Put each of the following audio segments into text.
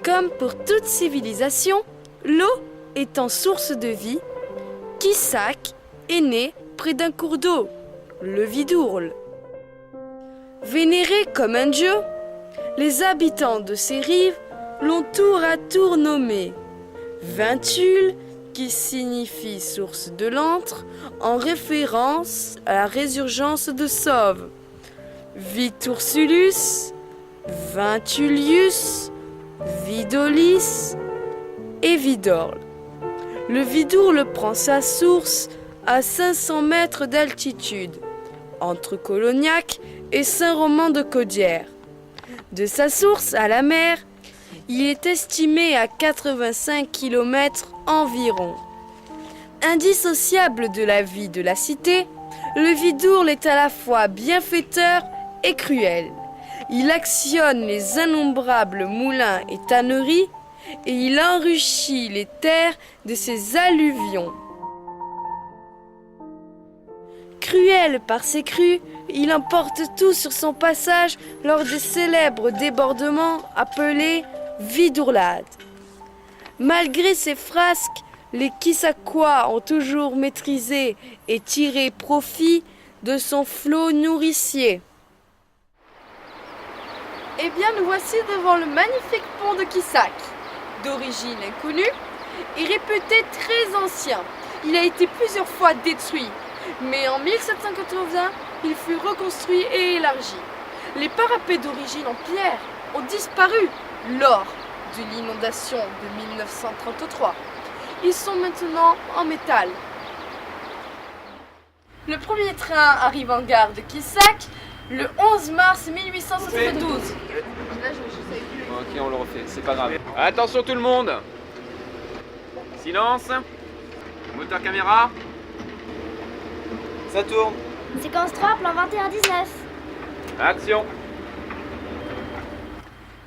Comme pour toute civilisation, l'eau étant source de vie, Quissac est né près d'un cours d'eau, le Vidourle. Vénéré comme un dieu, les habitants de ses rives l'ont tour à tour nommé Vintule, qui signifie source de l'antre, en référence à la résurgence de Sauve. Vitursulus, Vintulius, Vidolis et Vidorle. Le Vidourle prend sa source à 500 mètres d'altitude, entre Colognac et Saint-Roman-de-Caudière. De sa source à la mer, il est estimé à 85 km environ. Indissociable de la vie de la cité, le Vidourle est à la fois bienfaiteur et cruel. Il actionne les innombrables moulins et tanneries et il enrichit les terres de ses alluvions. Cruel par ses crues, il emporte tout sur son passage lors des célèbres débordements appelés vidourlades. Malgré ses frasques, les Quissacois ont toujours maîtrisé et tiré profit de son flot nourricier. Eh bien, nous voici devant le magnifique pont de Quissac. D'origine inconnue et réputé très ancien, il a été plusieurs fois détruit, mais en 1781, il fut reconstruit et élargi. Les parapets d'origine en pierre ont disparu lors de l'inondation de 1933. Ils sont maintenant en métal. Le premier train arrive en gare de Quissac le 11 mars 1872. Ok, on le refait, c'est pas grave. Attention tout le monde. Silence. Moteur caméra. Ça tourne. Séquence 3, plan 21-19. Action.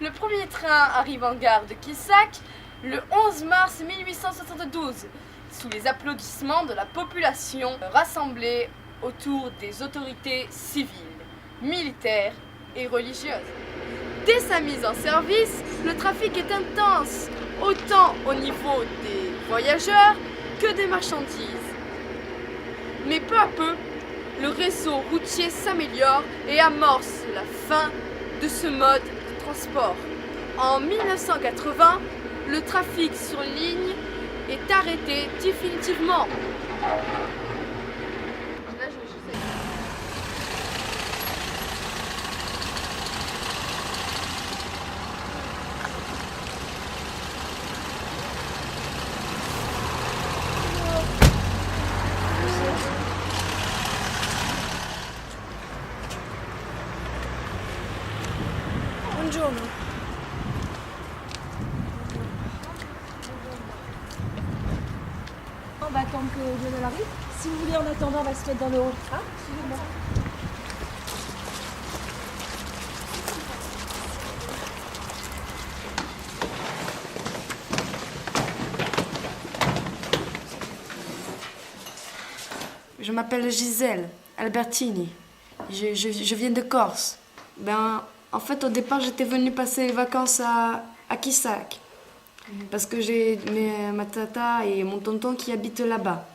Le premier train arrive en gare de Quissac le 11 mars 1872, sous les applaudissements de la population rassemblée autour des autorités civiles, militaires et religieuses. Dès sa mise en service, le trafic est intense, autant au niveau des voyageurs que des marchandises. Mais peu à peu, le réseau routier s'améliore et amorce la fin de ce mode de transport. En 1980, le trafic sur ligne est arrêté définitivement. Buongiorno. On va attendre que Lionel arrive. Si vous voulez, en attendant, on va se mettre dans le haut. Ah, suivez-moi. Je m'appelle Gisèle Albertini. Je viens de Corse. En fait, au départ, j'étais venue passer les vacances à Quissac. Parce que j'ai ma tata et mon tonton qui habitent là-bas.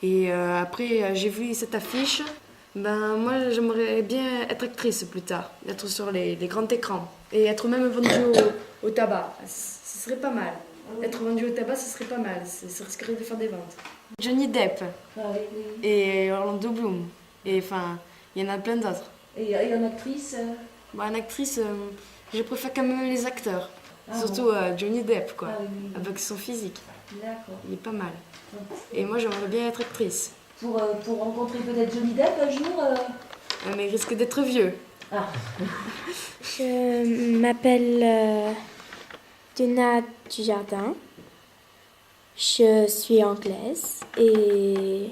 Et après, j'ai vu cette affiche. Moi, j'aimerais bien être actrice plus tard. Être sur les grands écrans. Et être même vendue au tabac. Ce serait pas mal. Être vendue au tabac, ce serait pas mal. Ça risquerait de faire des ventes. Johnny Depp. Et Orlando Bloom. Et enfin, il y en a plein d'autres. Et en actrice Une actrice, je préfère quand même les acteurs. Surtout Johnny Depp, quoi, avec son physique. D'accord. Il est pas mal. Et moi, j'aimerais bien être actrice. Pour rencontrer peut-être Johnny Depp un jour Mais il risque d'être vieux. Ah. Je m'appelle Duna Dujardin. Je suis anglaise et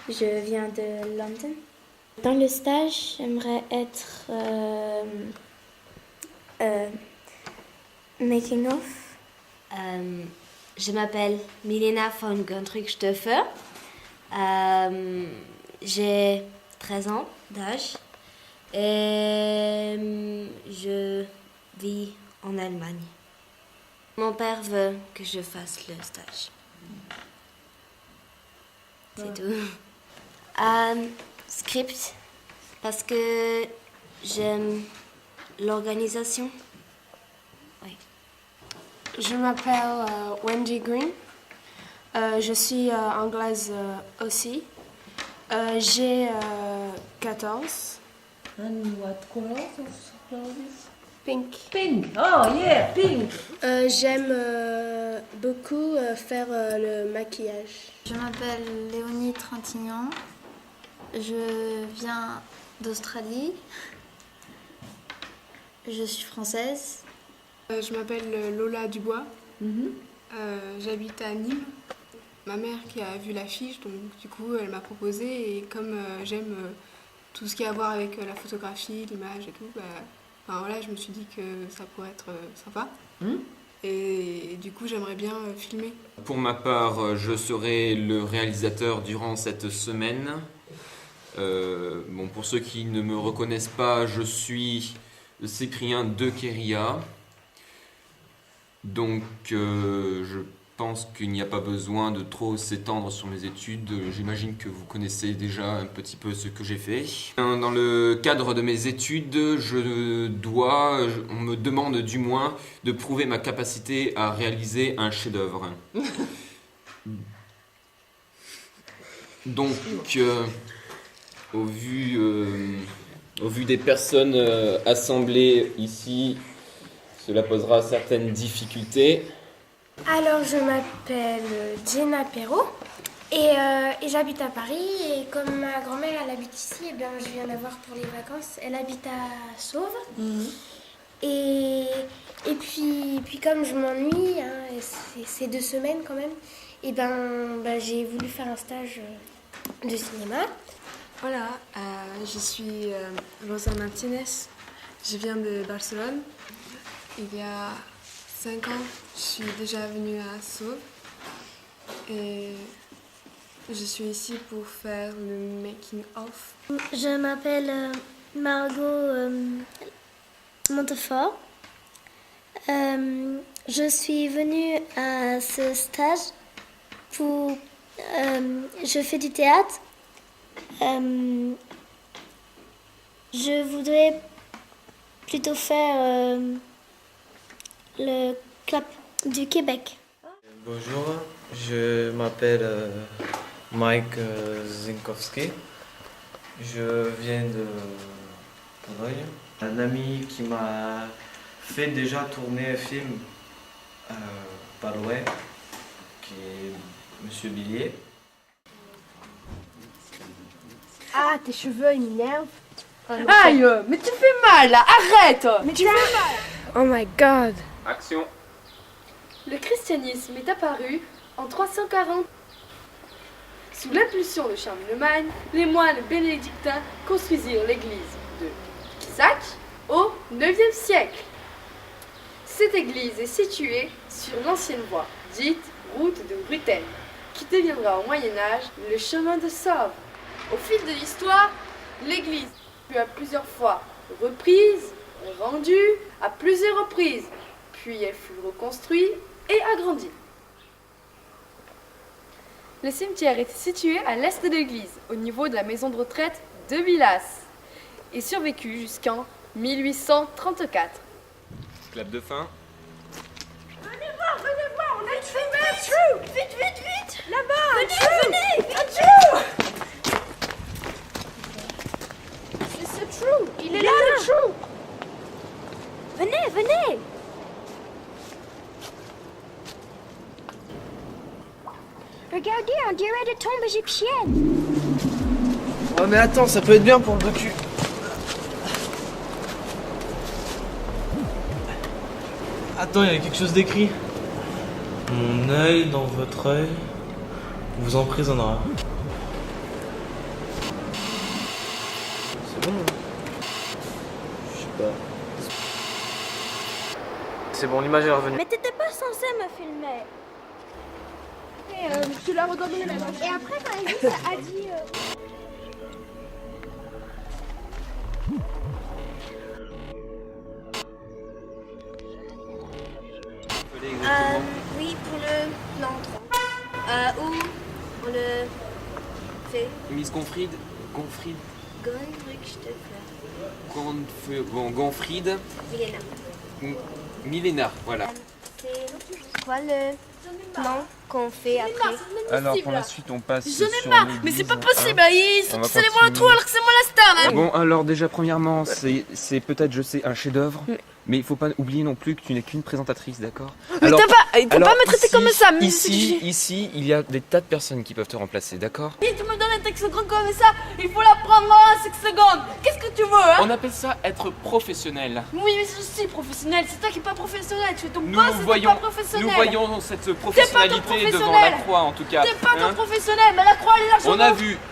je viens de London. Dans le stage, j'aimerais être making of. Je m'appelle Milena von Guntrich-Stöffer. J'ai 13 ans d'âge et je vis en Allemagne. Mon père veut que je fasse le stage. C'est tout. Script, parce que j'aime l'organisation. Oui. Je m'appelle Wendy Green. Je suis anglaise aussi. J'ai 14. And what color of clothes? Pink. Pink. Oh yeah, pink. J'aime beaucoup faire le maquillage. Je m'appelle Léonie Trintignant. Je viens d'Australie. Je suis française. Je m'appelle Lola Dubois. J'habite à Nîmes. Ma mère qui a vu l'affiche, donc du coup elle m'a proposé et comme j'aime tout ce qui a à voir avec la photographie, l'image et tout, enfin, voilà, je me suis dit que ça pourrait être sympa. Et du coup j'aimerais bien filmer. Pour ma part, je serai le réalisateur durant cette semaine. Bon, pour ceux qui ne me reconnaissent pas, je suis Cyprien de Kéria. Donc je pense qu'il n'y a pas besoin de trop s'étendre sur mes études. J'imagine que vous connaissez déjà un petit peu ce que j'ai fait. Dans le cadre de mes études, on me demande du moins de prouver ma capacité à réaliser un chef-d'œuvre. Donc, au vu des personnes assemblées ici, cela posera certaines difficultés. Alors, je m'appelle Jenna Perrault et j'habite à Paris. Et comme ma grand-mère elle habite ici, eh bien, je viens la voir pour les vacances. Elle habite à Sauve. Et puis comme je m'ennuie, hein, et c'est 2 semaines quand même, et j'ai voulu faire un stage de cinéma. Voilà, je suis Rosa Martinez. Je viens de Barcelone. Il y a 5 ans, je suis déjà venue à Sauve et je suis ici pour faire le making-of. Je m'appelle Margot Montefort. Je suis venue à ce stage pour... je fais du théâtre. Je voudrais plutôt faire le Clap du Québec. Bonjour, je m'appelle Mike Zinkowski. Je viens de Pologne. Un ami qui m'a fait déjà tourner un film pas loin, qui est Monsieur Billier. Ah, tes cheveux, ils m'énervent. Aïe, mais tu fais mal là, arrête. Mais tu fais mal. Oh my god. Action. Le christianisme est apparu en 340. Sous l'impulsion de Charlemagne, les moines bénédictins construisirent l'église de Quisac au IXe siècle. Cette église est située sur l'ancienne voie, dite route de Brutaine, qui deviendra au Moyen-Âge le chemin de Sauve. Au fil de l'histoire, l'église fut à plusieurs fois reprise, rendue à plusieurs reprises, puis elle fut reconstruite et agrandie. Le cimetière était situé à l'est de l'église, au niveau de la maison de retraite de Villas, et survécut jusqu'en 1834. Clap de fin. Venez voir, on a trouvé un trou. Vite, là-bas, venez, c'est ce trou, il est là le trou. Venez. Regardez, on dirait des tombes égyptiennes. Ouais, mais attends, ça peut être bien pour le docu. Attends, il y a quelque chose d'écrit. Mon œil dans votre œil vous emprisonnera. C'est bon, hein? Je sais pas. C'est bon, l'image est revenue. Mais t'étais pas censé me filmer. Tu l'as redonné la vache. Et après, quand elle a dit... Oui, pour le l'entrée. Où on le fait? Miss Gonfried. Gonfried. Milena, voilà. C'est quoi le plan qu'on fait après? Alors pour la suite on passe J'en ai sur marre, l'église, mais c'est pas hein. possible, ils sont On va tous allés voir le continuer. trou alors que c'est moi la star là. Bon alors déjà premièrement c'est peut-être je sais un chef-d'œuvre, mais il faut pas oublier non plus que tu n'es qu'une présentatrice, d'accord? Mais Alors, t'as pas me traiter ici- comme ça. mais Ici il y a des tas de personnes qui peuvent te remplacer, d'accord? Si tu me donnes un texte grand comme ça, il faut l'apprendre en 5 secondes. Qu'est-ce que tu veux, hein? On appelle ça être professionnel. Oui, mais je suis professionnel. C'est toi qui es pas professionnel. Tu es ton Nous boss et t'es voyons, pas professionnel. nous voyons cette professionnalité devant professionnel. la croix en tout cas. T'es pas hein. ton professionnel, mais la croix elle est largement.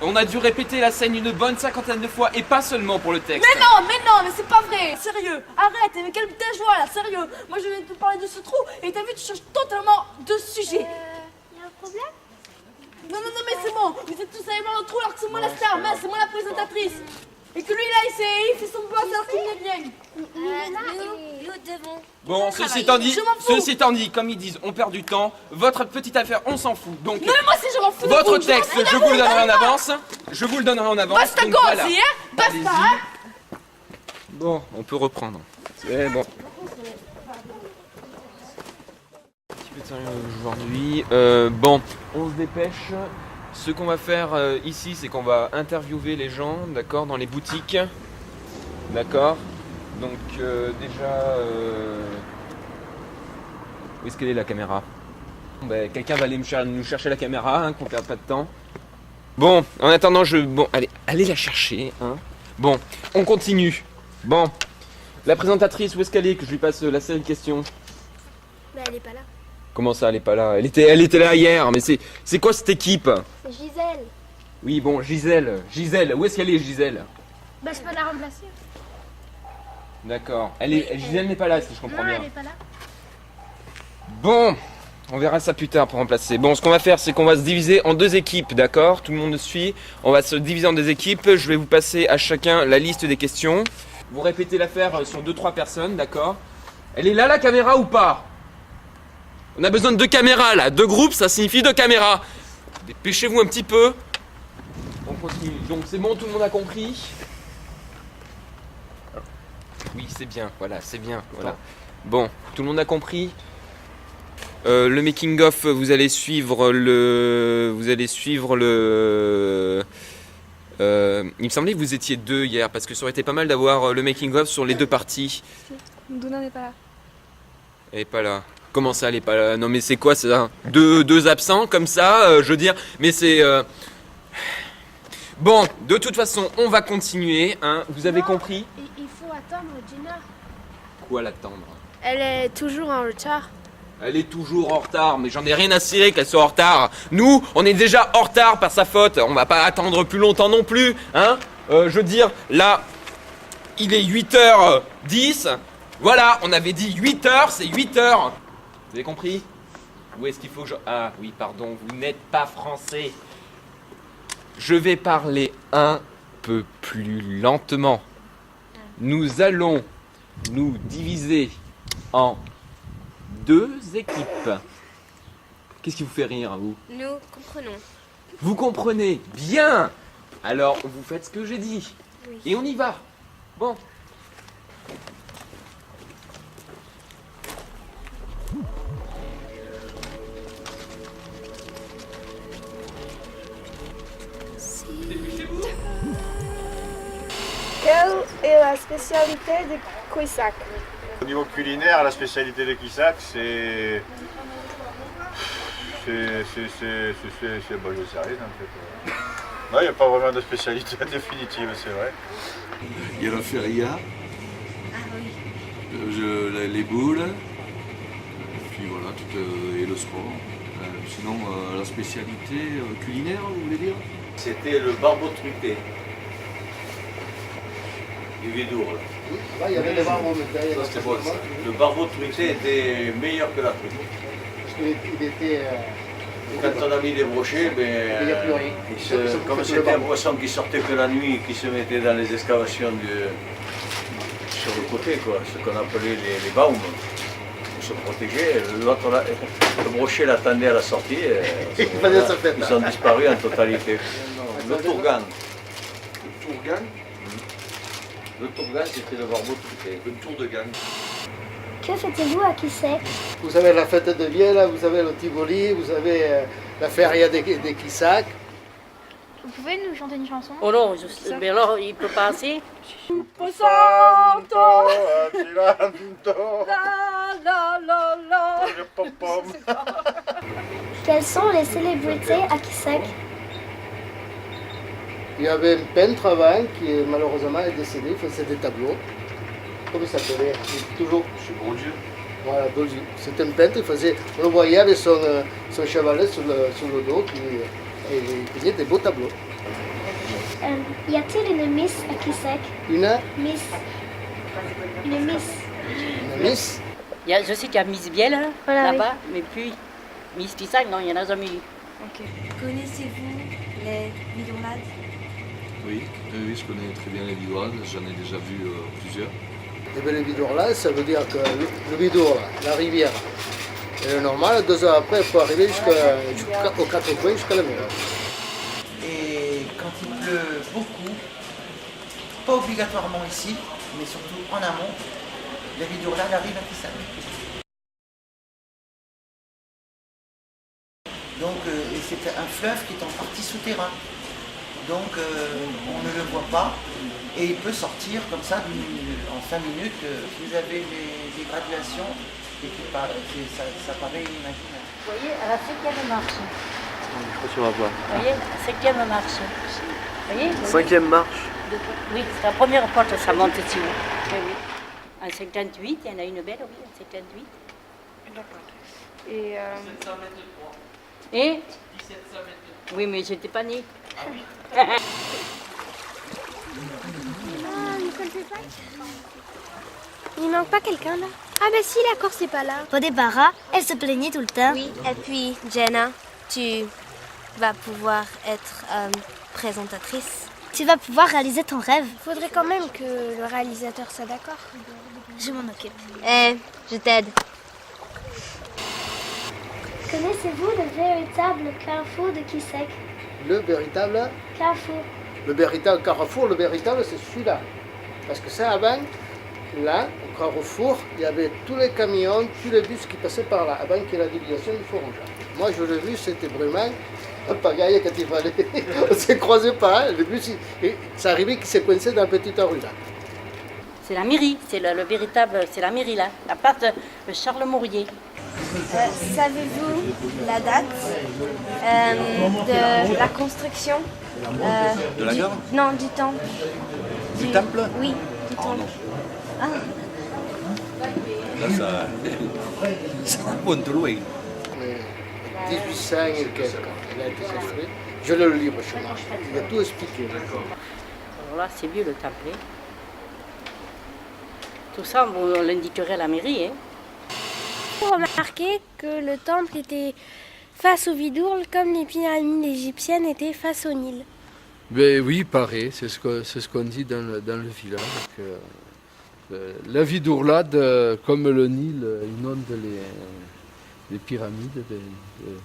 On a dû répéter la scène une bonne 50aine de fois et pas seulement pour le texte. Mais non, mais c'est pas vrai. Sérieux, arrête, mais calme ta joie là, sérieux. Moi je viens de te parler de ce trou et t'as vu, tu changes totalement de sujet. Y a un problème? Non, mais c'est bon. Vous êtes tous allés voir le trou alors que c'est moi la star, mais c'est moi la présentatrice. Et que lui là, il fait son boss alors qu'il est bien. Nous devons. Bon, ceci étant dit, comme ils disent, on perd du temps. Votre petite affaire, on s'en fout. Donc, Non, mais moi si je m'en fous de votre vous, texte, m'en fous de je vous le vous, donnerai en d'accord. avance. Je vous le donnerai en avance. Basta donc go voilà. aussi, hein. Basta, Allez-y. hein. Bon, on peut reprendre. C'est bon. Un petit peu sérieux aujourd'hui. Bon, on se dépêche. Ce qu'on va faire ici, c'est qu'on va interviewer les gens, d'accord, dans les boutiques. D'accord. Donc déjà, où est-ce qu'elle est la caméra? Ben, quelqu'un va aller nous chercher la caméra, hein, qu'on perde pas de temps. Bon, en attendant, bon, allez la chercher, hein. Bon, on continue. Bon, la présentatrice, où est-ce qu'elle est, que je lui passe la série de questions? Bah, elle est pas là. Comment ça, elle est pas là? Elle était là hier, mais c'est quoi cette équipe? C'est Gisèle. Oui, bon, Gisèle, où est-ce qu'elle est, Gisèle? Bah, je peux la remplacer. D'accord. Gisèle n'est pas là, si je comprends Non, bien. elle est pas là. Bon, on verra ça plus tard pour remplacer. Bon, ce qu'on va faire, c'est qu'on va se diviser en deux équipes, d'accord? Tout le monde me suit. On va se diviser en deux équipes. Je vais vous passer à chacun la liste des questions. Vous répétez l'affaire sur 2-3 personnes, d'accord? Elle est là, la caméra, ou pas? On a besoin de 2 caméras, là. 2 groupes, ça signifie 2 caméras. Dépêchez-vous un petit peu. On continue. Donc, c'est bon, tout le monde a compris? Oui, c'est bien, voilà, c'est bien, voilà. Bon, tout le monde a compris? Le making of, vous allez suivre le. Il me semblait que vous étiez 2 hier, parce que ça aurait été pas mal d'avoir le making of sur les 2 parties. Donna n'est pas là. Elle est pas là. Comment ça, elle est pas là? Non mais c'est quoi ça? Deux absents comme ça, je veux dire. Mais c'est. Bon, de toute façon, on va continuer, hein. Vous avez compris? Il faut attendre Jenna. Quoi l'attendre? Elle est toujours en retard. Elle est toujours en retard, mais j'en ai rien à cirer qu'elle soit en retard. Nous, on est déjà en retard par sa faute. On va pas attendre plus longtemps non plus, hein. Je veux dire, là, il est 8h10. Voilà, on avait dit 8h, c'est 8h. Vous avez compris? Où est-ce qu'il faut que je... Ah oui, pardon, vous n'êtes pas français. Je vais parler un peu plus lentement. Nous allons nous diviser en 2 équipes. Qu'est-ce qui vous fait rire, vous? Nous comprenons. Vous comprenez? Bien! Alors, vous faites ce que j'ai dit. Oui. Et on y va. Bon. Quelle est la spécialité de Quissac? Au niveau culinaire, la spécialité de Quissac, bon, je sais rien en fait. Non, il n'y a pas vraiment de spécialité définitive, c'est vrai. Il y a la feria, les boules, puis voilà, et le sport. Sinon, la spécialité culinaire, vous voulez dire? C'était le barbeau truité. Du Vidour. Là, il y avait des barbeaux, mais Ça, c'était bon, ça. Le barbeau truité était meilleur que la truite. Parce qu'il était... Quand on a mis des brochets, il n'y a plus rien. Comme c'était un poisson qui sortait que la nuit, qui se mettait dans les excavations sur le côté, quoi, ce qu'on appelait les baumes, pour se protéger. Le brochet l'attendait à la sortie. Ils ont disparu en totalité. Le tourgan. Le tourgan? Le tourgan, c'était le barbeau truité. Le tour de gang. Que faites-vous à Quissac? Vous avez la fête de Vielle, vous avez le Tivoli, vous avez la feria de Quissac. Vous pouvez nous chanter une chanson? Oh non, mais alors il peut pas assez. Quelles sont les célébrités à Quissac? Il y avait un peintre avant qui malheureusement est décédé, il faisait des tableaux. Comment il s'appelait? Toujours. Monsieur Bourdieu. Voilà, Bourdieu. C'était un peintre, on le voyait avec son chevalet sur le dos, et il faisait des beaux tableaux. Y a-t-il une miss à Quissac? Une miss. Une miss. Une miss? Je sais qu'il y a Miss Biel Voilà, là-bas, mais puis Miss Quissac, non, il n'y en a jamais eu. Connaissez-vous les Vidourlades? Oui, je connais très bien les Vidourlades, j'en ai déjà vu plusieurs. Et bien, les Vidourlades, ça veut dire que le Vidour, la rivière, et le normal, 2 heures après, il faut arriver aux 4 coins, jusqu'à la mer. Et quand il pleut beaucoup, pas obligatoirement ici, mais surtout en amont, les Vidourlades arrivent à Quissac. Donc, et c'est un fleuve qui est en partie souterrain. Donc on ne le voit pas et il peut sortir comme ça en 5 minutes. Vous avez des graduations et ça paraît inimaginable. Vous voyez, à la 5e marche. Je crois que tu vas voir. Vous voyez, 5e marche. Vous voyez? 5e marche. Oui, c'est la première porte, ça monte ici. Oui, oui. En 58, il y en a une belle, oui, en 58. D'accord. Et 1700 mètres de 3. Et 1700 mètres de 3. Oui, mais j'étais pas née. Ah, Nicole, c'est pas... Il manque pas quelqu'un là? Ah bah si, la Corse c'est pas là. Au départ, elle se plaignait tout le temps. Oui. Et puis, Jenna, tu vas pouvoir être présentatrice. Tu vas pouvoir réaliser ton rêve. Faudrait quand même que le réalisateur soit d'accord. Je m'en occupe. Eh, je t'aide. Connaissez-vous le véritable carrefour de Quissac? Le véritable Carrefour. Le véritable carrefour, le véritable, c'est celui-là. Parce que ça, avant, là, au carrefour, il y avait tous les camions, tous les bus qui passaient par là, avant qu'il y ait la division du Foronja. Moi, je l'ai vu, c'était vraiment un pagaille quand il fallait. On ne s'est croisé pas. Le bus, ça arrivait qu'il s'est coincé dans la petite rue là. C'est la mairie, c'est le véritable, c'est la mairie là, la place de Charles Maurier. Savez-vous la date de la construction de la gare? Non, du temple. Du temple? Oui, du temple. Non. Là, ça remonte loin. 1800 et quelques, il a été construit. Je l'ai le livre chez moi. Il a tout expliqué. Alors là, c'est vieux le temple. Tout ça, on l'indiquerait à la mairie. Vous remarquez que le temple était face au Vidourle comme les pyramides égyptiennes étaient face au Nil. Ben oui, pareil, c'est ce qu'on dit dans le village. Que, la Vidourlade, comme le Nil, inonde les pyramides.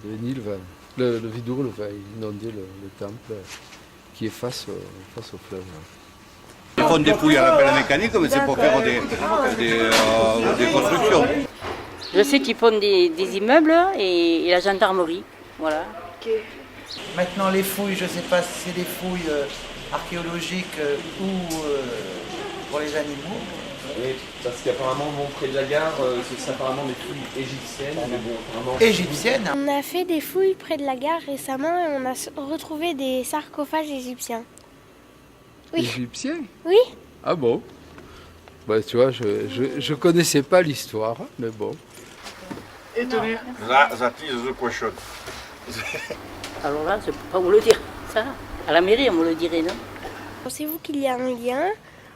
Le Nil le Vidourle va inonder le temple qui est face au fleuve. Ils font des fouilles à la pelle mécanique, mais c'est pour faire des constructions. Je sais qu'ils font des immeubles et la gendarmerie, voilà. Maintenant les fouilles, je ne sais pas si c'est des fouilles archéologiques ou pour les animaux. Oui, parce qu'apparemment, bon, près de la gare, c'est apparemment des fouilles égyptiennes. Mais bon, apparemment... Égyptiennes? On a fait des fouilles près de la gare récemment et on a retrouvé des sarcophages égyptiens. Oui. Égyptiens? Oui. Ah bon? Bah, tu vois, je connaissais pas l'histoire, mais bon. Étonné. That is the question. Alors là, je ne peux pas vous le dire. Ça, à la mairie, on me le dirait, non? Pensez-vous qu'il y a un lien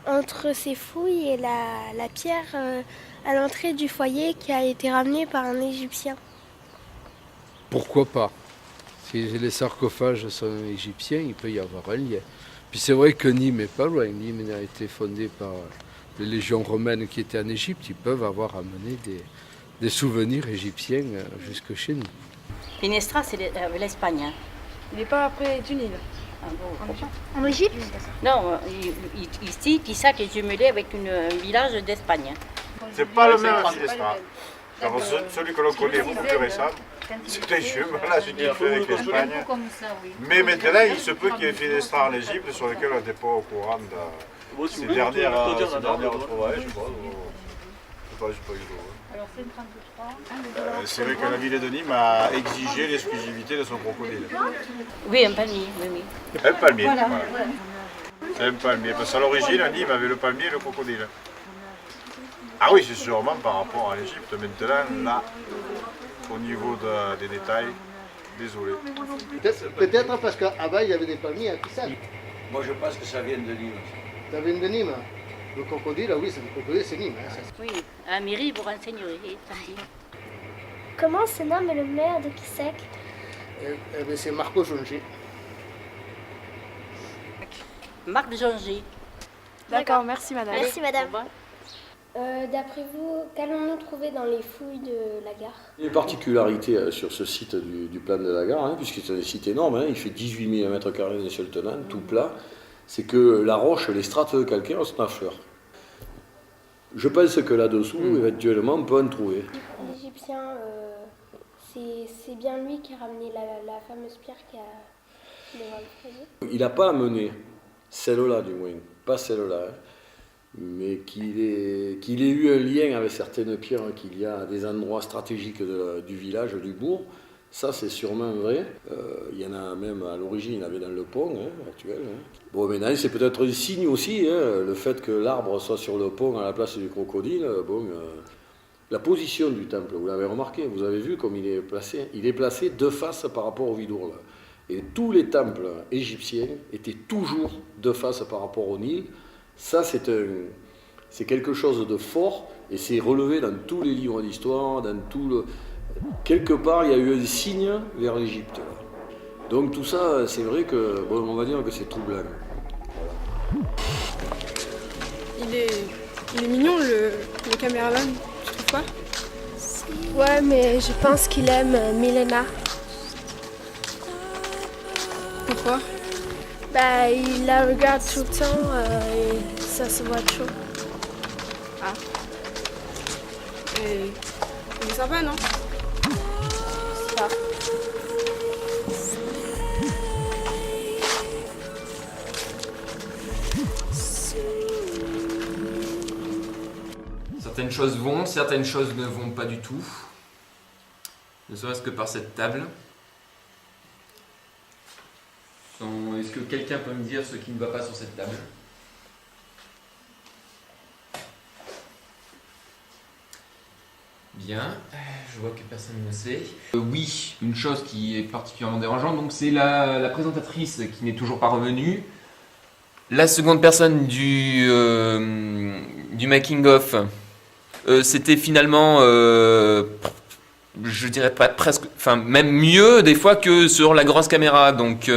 entre ces fouilles et la pierre à l'entrée du foyer qui a été ramenée par un Égyptien? Pourquoi pas? Si les sarcophages sont égyptiens, il peut y avoir un lien. Puis c'est vrai que Nîmes n'est pas loin. Nîmes a été fondée par les légions romaines qui étaient en Égypte. Ils peuvent avoir amené des souvenirs égyptiens jusque chez nous. Finestra, c'est l'Espagne. Hein. Il n'est pas près du Nil. Ah bon, En Égypte? non, ici, Pissac est jumelé avec un village d'Espagne. C'est pas le même Finestra. Celui que l'on connaît est beaucoup plus récent. C'est un jumelage qu'il fait avec l'Espagne. Mais maintenant, il se peut qu'il y ait Finestra en Égypte sur lequel on n'était pas au courant de ces dernières retrouvailles. Je sais pas. Alors c'est 33. C'est vrai que la ville de Nîmes a exigé l'exclusivité de son crocodile. Oui, un palmier, oui. Un palmier, Voilà. voilà. C'est un palmier, parce qu'à l'origine, Nîmes avait le palmier et le crocodile. Ah oui, c'est sûrement par rapport à l'Égypte. Maintenant, là, au niveau des détails, désolé. Peut-être parce qu'avant, il y avait des palmiers à Pissac. Moi, je pense que ça vient de Nîmes. Ça vient de Nîmes. Le crocodile, oui, c'est le crocodile, c'est Nîmes. Hein, Oui, à la mairie, vous renseignerez samedi. Comment se nomme le maire de Pissac? C'est Marco Jonger. Marc Jonger. D'accord, merci madame. Merci madame. Au revoir. D'après vous, qu'allons-nous trouver dans les fouilles de la gare? Il y a une particularité sur ce site du plan de la gare, puisque c'est un site énorme, il fait 18 000 m² d'un seul tenant, tout plat, c'est que la roche, les strates calcaires sont à fleur. Je pense que là-dessous, éventuellement, on peut en trouver. L'Égyptien, c'est bien lui qui a ramené la fameuse pierre qui a devant le foyer? Il n'a pas amené celle-là, du moins, pas celle-là, mais qu'il ait eu un lien avec certaines pierres qu'il y a à des endroits stratégiques du village, du bourg. Ça, c'est sûrement vrai. Il y en a même à l'origine, il y en avait dans le pont actuel. Bon, maintenant, c'est peut-être un signe aussi, le fait que l'arbre soit sur le pont à la place du crocodile. La position du temple, vous l'avez remarqué, vous avez vu comme il est placé. Il est placé de face par rapport au Vidourle. Et tous les temples égyptiens étaient toujours de face par rapport au Nil. Ça, c'est quelque chose de fort et c'est relevé dans tous les livres d'histoire, dans tout le... Quelque part, il y a eu un signe vers l'Égypte. Donc tout ça, c'est vrai que, bon, on va dire que c'est troublant. Voilà. Il est mignon, le caméraman, tu trouves pas? Ouais, mais je pense qu'il aime Milena. Pourquoi? Bah, il la regarde tout le temps et ça se voit chaud. Ah. Et il est sympa, non? Ça. Certaines choses vont, certaines choses ne vont pas du tout. Ne serait-ce que par cette table. Est-ce que quelqu'un peut me dire ce qui ne va pas sur cette table? Bien, je vois que personne ne sait. Oui, une chose qui est particulièrement dérangeante, donc c'est la présentatrice qui n'est toujours pas revenue. La seconde personne du making-of, c'était finalement, je dirais pas presque, enfin même mieux des fois que sur la grosse caméra. Donc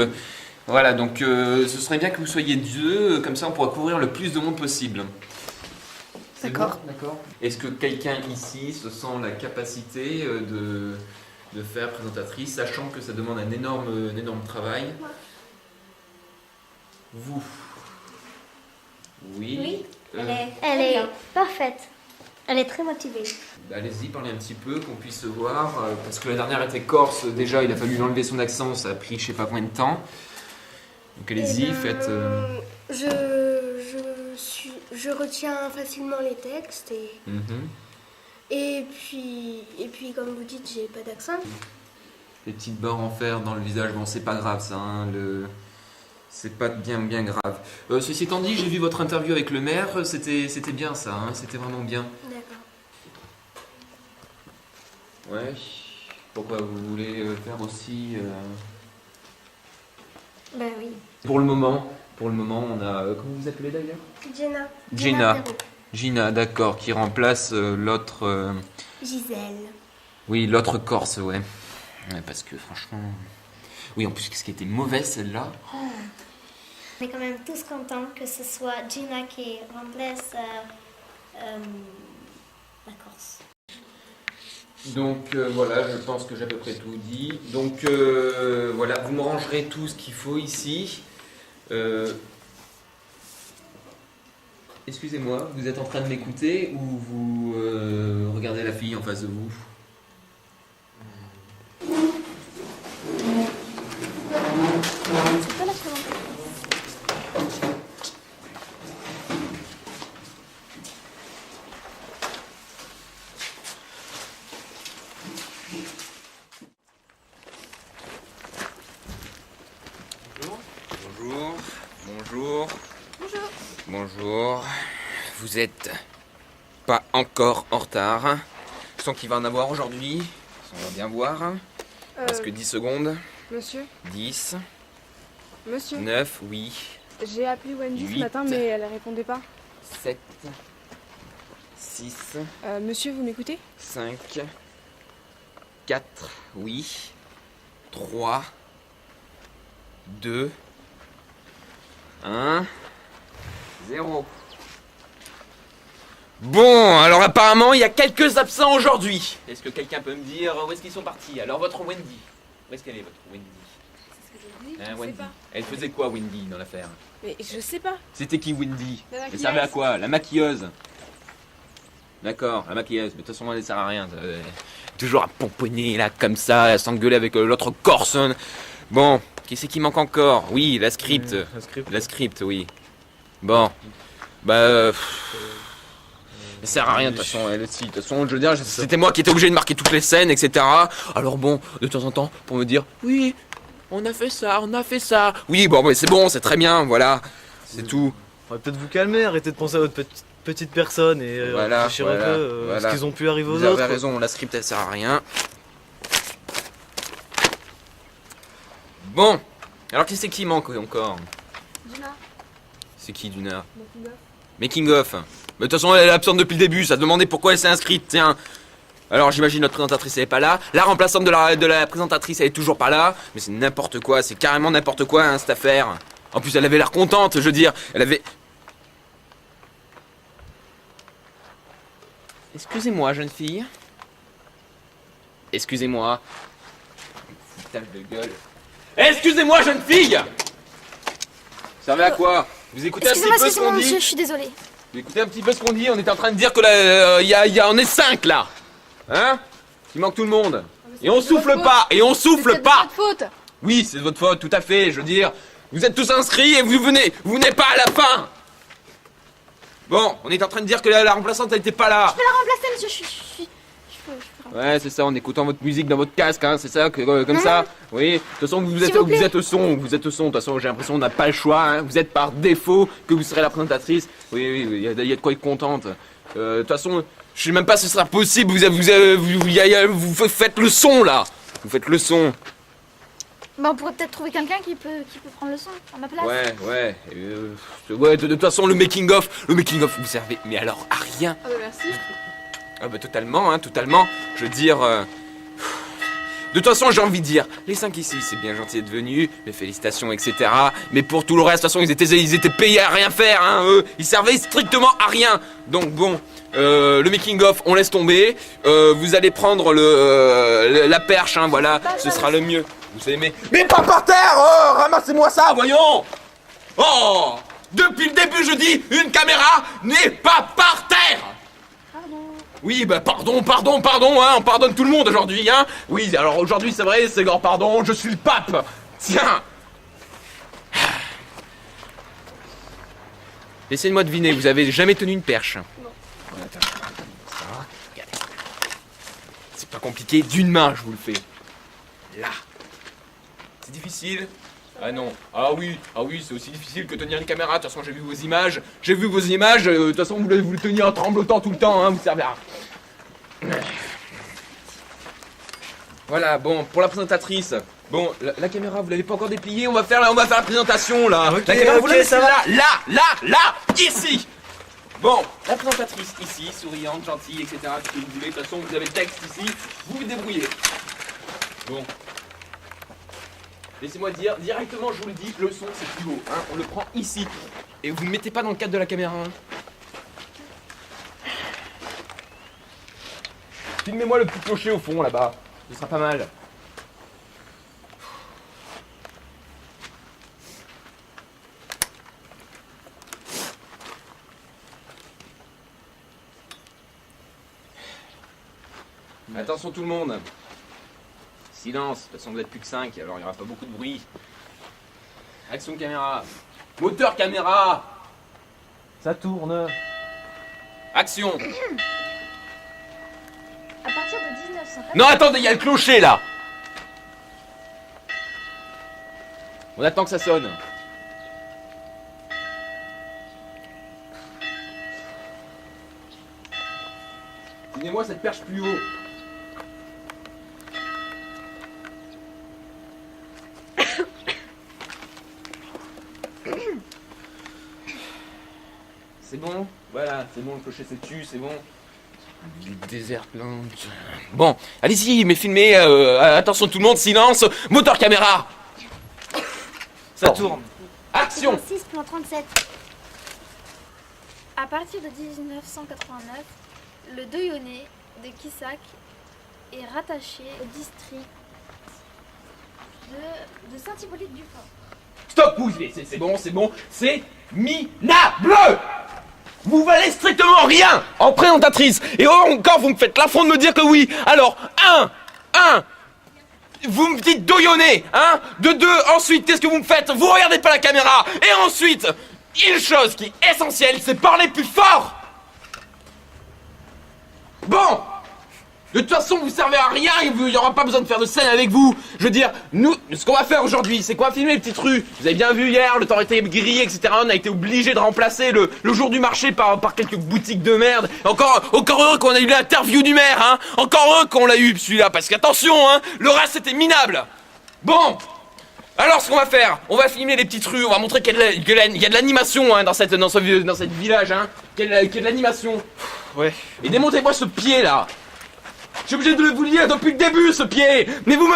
voilà, donc ce serait bien que vous soyez deux, comme ça on pourra couvrir le plus de monde possible. D'accord. D'accord. Est-ce que quelqu'un ici se sent la capacité de faire présentatrice, sachant que ça demande un énorme travail? Vous? Oui. Oui, elle est parfaite. Elle est très motivée. Allez-y, parlez un petit peu, qu'on puisse se voir. Parce que la dernière était corse, déjà il a fallu enlever son accent, ça a pris je sais pas combien de temps. Donc allez-y, faites... je retiens facilement les textes et puis comme vous dites, j'ai pas d'accent. Les petites barres en fer dans le visage, bon c'est pas grave ça, hein, c'est pas bien grave. Ceci étant dit, j'ai vu votre interview avec le maire, c'était bien ça, hein, c'était vraiment bien. D'accord. Ouais. Pourquoi vous voulez faire aussi Ben oui. Pour le moment, on a... comment vous appelez d'ailleurs? Gina. Gina, d'accord, qui remplace l'autre... Gisèle. Oui, l'autre Corse, ouais. Ouais. Parce que franchement... Oui, en plus, qu'est-ce qui était mauvais celle-là? On est quand même tous contents que ce soit Gina qui remplace la Corse. Donc voilà, je pense que j'ai à peu près tout dit. Donc voilà, vous me rangerez tout ce qu'il faut ici. Excusez-moi, vous êtes en train de m'écouter ou vous regardez la fille en face de vous? C'est pas la présentation. Bonjour. Vous êtes pas encore en retard. Je sens qu'il va en avoir aujourd'hui. On va bien voir. Parce que 10 secondes. Monsieur 10. Monsieur 9, oui. J'ai appelé Wendy 8, ce matin, mais elle ne répondait pas. 7. 6. Monsieur, vous m'écoutez 5. 4, oui. 3. 2. 1. 0. Bon, alors apparemment, il y a quelques absents aujourd'hui. Est-ce que quelqu'un peut me dire où est-ce qu'ils sont partis? Alors, votre Wendy. Où est-ce qu'elle est, votre Wendy? C'est ce que je dis, je Wendy. sais pas. Elle faisait quoi, Wendy, dans l'affaire? Mais je sais pas. C'était qui, Wendy? La maquilleuse. Elle servait à quoi? La maquilleuse. D'accord, la maquilleuse. Mais de toute façon, elle ne sert à rien. Toujours à pomponner, là, comme ça, à s'engueuler avec l'autre Corse. Bon, qui c'est qui manque encore? Oui, la script. La script, oui. Bon. Bah... ça sert à rien de toute façon, elle aussi. De toute façon, je veux dire, c'était moi qui étais obligé de marquer toutes les scènes, etc. Alors bon, de temps en temps, pour me dire, oui, on a fait ça. Oui, bon, mais c'est bon, c'est très bien, voilà. C'est tout. On va peut-être vous calmer, arrêtez de penser à votre petite personne et réfléchir un peu à ce qu'ils ont pu arriver aux autres. Vous avez raison, la script elle sert à rien. Bon, alors qui c'est qui manque encore? Duna. C'est qui Duna? Making of. Mais de toute façon, elle est absente depuis le début, ça se demandait pourquoi elle s'est inscrite, tiens. Alors j'imagine notre présentatrice elle est pas là. La remplaçante de la présentatrice elle est toujours pas là. Mais c'est n'importe quoi, c'est carrément n'importe quoi hein, cette affaire. En plus elle avait l'air contente, je veux dire. Elle avait... Excusez-moi jeune fille. Excusez-moi. Foutage de gueule. Excusez-moi jeune fille. Ça va à quoi? Vous écoutez un petit peu ce qu'on dit? Je suis désolée. Vous écoutez un petit peu ce qu'on dit? On était en train de dire que on est 5 là. Hein? Il manque tout le monde. Et on souffle pas. Et on souffle pas. C'est votre faute. Oui, c'est de votre faute, tout à fait. Je veux dire, vous êtes tous inscrits et vous venez pas à la fin. Bon, on est en train de dire que la remplaçante elle était pas là. Je peux la remplacer, monsieur. Je peux Ouais, c'est ça, en écoutant votre musique dans votre casque, hein, c'est ça, comme ça. Oui, de toute façon, vous êtes au son, de toute façon, j'ai l'impression qu'on n'a pas le choix, hein. Vous êtes par défaut que vous serez la présentatrice. Oui, il y a de quoi être contente. De toute façon, je sais même pas si ce sera possible, vous faites le son, là. Vous faites le son. Bah, on pourrait peut-être trouver quelqu'un qui peut prendre le son à ma place. Ouais. De toute façon, le making of, vous servez, mais alors, à rien. Ah bah merci. Ah bah totalement, totalement. Je veux dire... De toute façon, j'ai envie de dire, les 5 ici, c'est bien gentil d'être venus, mes félicitations, etc. Mais pour tout le reste, de toute façon, ils étaient payés à rien faire, hein, eux. Ils servaient strictement à rien. Donc bon, le making-of, on laisse tomber. Vous allez prendre la perche, hein, voilà, ce sera le mieux. Vous savez, mais pas par terre. Oh, ramassez-moi ça, voyons. Oh, depuis le début, je dis, une caméra n'est pas par terre. Oui, bah pardon, hein, on pardonne tout le monde aujourd'hui, hein. Oui, alors aujourd'hui, c'est vrai, c'est grand pardon, je suis le pape. Tiens. Laissez-moi deviner, vous avez jamais tenu une perche? Non. Attends, ça, regardez. C'est pas compliqué, d'une main je vous le fais. Là. C'est difficile? Ah non. Ah oui, c'est aussi difficile que tenir une caméra. De toute façon, j'ai vu vos images. De toute façon, vous le tenir en tremblotant tout le temps, hein, vous servez à rien. Voilà, bon, pour la présentatrice. Bon, la caméra, vous l'avez pas encore dépliée, on va faire la présentation, là. Ok, la caméra, vous l'avez ça va. là, ici. Bon, la présentatrice ici, souriante, gentille, etc. Ce que vous voulez, de toute façon, vous avez le texte ici, vous vous débrouillez. Bon. Laissez-moi dire, directement, je vous le dis, le son, c'est plus haut, hein, on le prend ici. Et vous ne mettez pas dans le cadre de la caméra, hein. Filmez-moi le petit clocher au fond, là-bas. Ce sera pas mal. Attention tout le monde. Silence, de toute façon vous êtes plus que 5, alors il n'y aura pas beaucoup de bruit. Action caméra. Moteur caméra. Ça tourne. Action. À partir de 1900. Non attendez, il y a le clocher là. On attend que ça sonne. Tenez-moi cette perche plus haut. C'est bon? Voilà, c'est bon, le clocher s'est tu, c'est bon. Le désert plein. Bon, allez-y, mais filmez. Attention tout le monde, silence. Moteur caméra. Ça tourne. Action. 6, plan 37. À partir de 1989, le Doyonné de Kissac est rattaché au district de Saint-Hippolyte-du-Fort. Stop, vous, c'est bon, c'est minable. Vous valez strictement rien en présentatrice. Et encore, vous me faites l'affront de me dire que oui. Alors, vous me dites doyonner, hein. De 2, ensuite, qu'est-ce que vous me faites? Vous regardez pas la caméra. Et ensuite, une chose qui est essentielle, c'est parler plus fort. Bon. De toute façon, vous servez à rien, il n'y aura pas besoin de faire de scène avec vous. Je veux dire, nous, ce qu'on va faire aujourd'hui, c'est qu'on va filmer les petites rues. Vous avez bien vu hier, le temps était grillé, etc. On a été obligé de remplacer le jour du marché par quelques boutiques de merde. Encore heureux qu'on a eu l'interview du maire, hein. Encore heureux qu'on l'a eu, celui-là, parce qu'attention, hein, le reste c'était minable. Bon, alors ce qu'on va faire, on va filmer les petites rues, on va montrer qu'il y a de l'animation, hein, dans cette village, hein. Qu'il y a de l'animation. Ouais. Et démontrez-moi ce pied là. Je suis obligé de vous le dire depuis le début, ce pied. Mais vous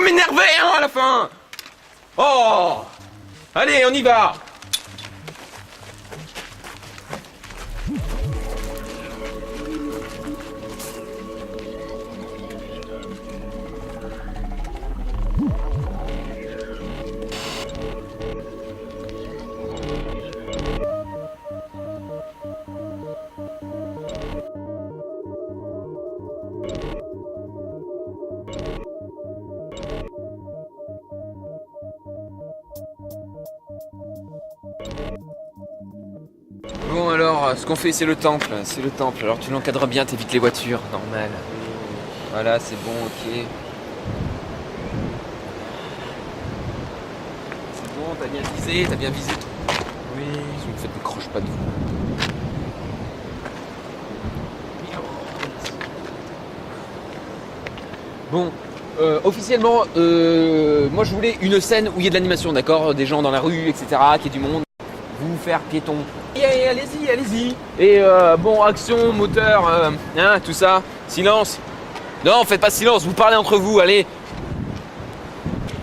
m'énervez, hein, à la fin. Oh. Allez, on y va. Bon alors, ce qu'on fait c'est le temple, Alors tu l'encadres bien, t'évites les voitures, normal. Voilà, c'est bon, ok. C'est bon, t'as bien visé. Oui. Si vous me faites, ne croche pas de vous. Bon, officiellement, moi je voulais une scène où il y a de l'animation, d'accord? Des gens dans la rue, etc., qu'il y ait du monde. Vous faire piéton. Et allez-y. Et bon, action, moteur, hein, tout ça. Silence. Non, faites pas silence, vous parlez entre vous, allez.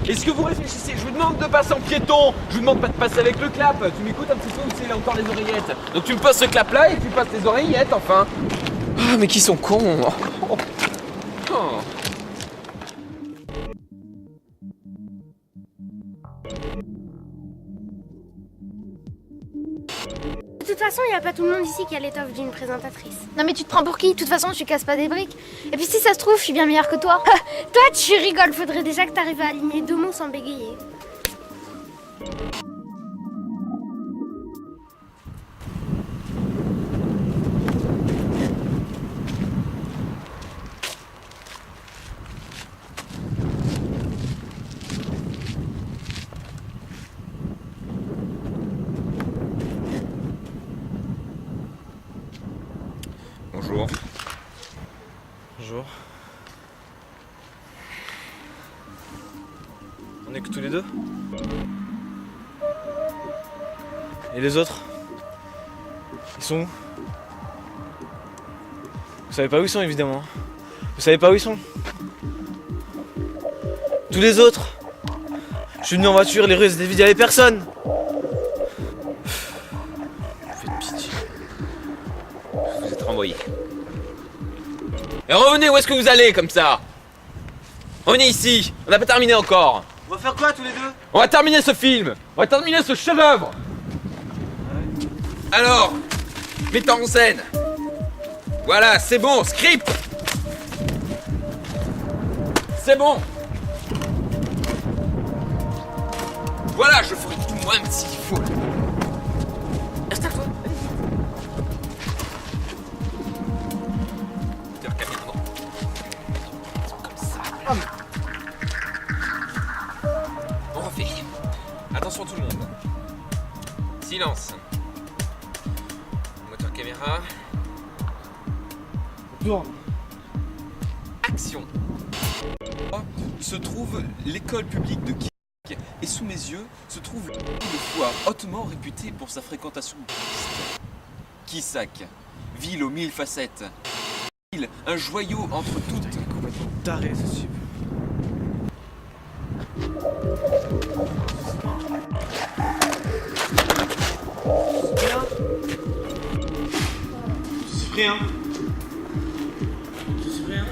Est-ce que vous réfléchissez? Je vous demande de passer en piéton. Je vous demande pas de passer avec le clap. Tu m'écoutes un petit peu ou c'est encore les oreillettes? Donc tu me passes ce clap là et tu passes les oreillettes, enfin. Ah, mais qui sont cons. Oh. De toute façon, il n'y a pas tout le monde ici qui a l'étoffe d'une présentatrice. Non mais tu te prends pour qui? De toute façon, tu casses pas des briques. Et puis si ça se trouve, je suis bien meilleure que toi. Toi, tu rigoles. Faudrait déjà que tu arrives à aligner 2 mots sans bégayer. Bonjour. Bonjour. On est que tous les deux? Et les autres? Ils sont où? Vous savez pas où ils sont évidemment. Vous savez pas où ils sont? Tous les autres? Je suis venu en voiture, les rues étaient vides, il y avait personne. Faites pitié. Vous êtes renvoyé. Et revenez, où est-ce que vous allez comme ça? Revenez ici, on n'a pas terminé encore. On va faire quoi tous les deux? On va terminer ce film. On va terminer ce chef-d'œuvre. Alors, mettant en scène. Voilà, c'est bon, script. C'est bon. Voilà, je ferai tout moi-même s'il faut. Installe-toi. Comme ça. On refait. Attention tout le monde. Silence. Moteur caméra. Tourne. Action. Se trouve l'école publique de Kissac et sous mes yeux se trouve une foire hautement réputée pour sa fréquentation de touristes. Kissac, ville aux 1000 facettes. Ville, un joyau entre toutes. Complètement taré ce type. Je suis rien. Je suis rien.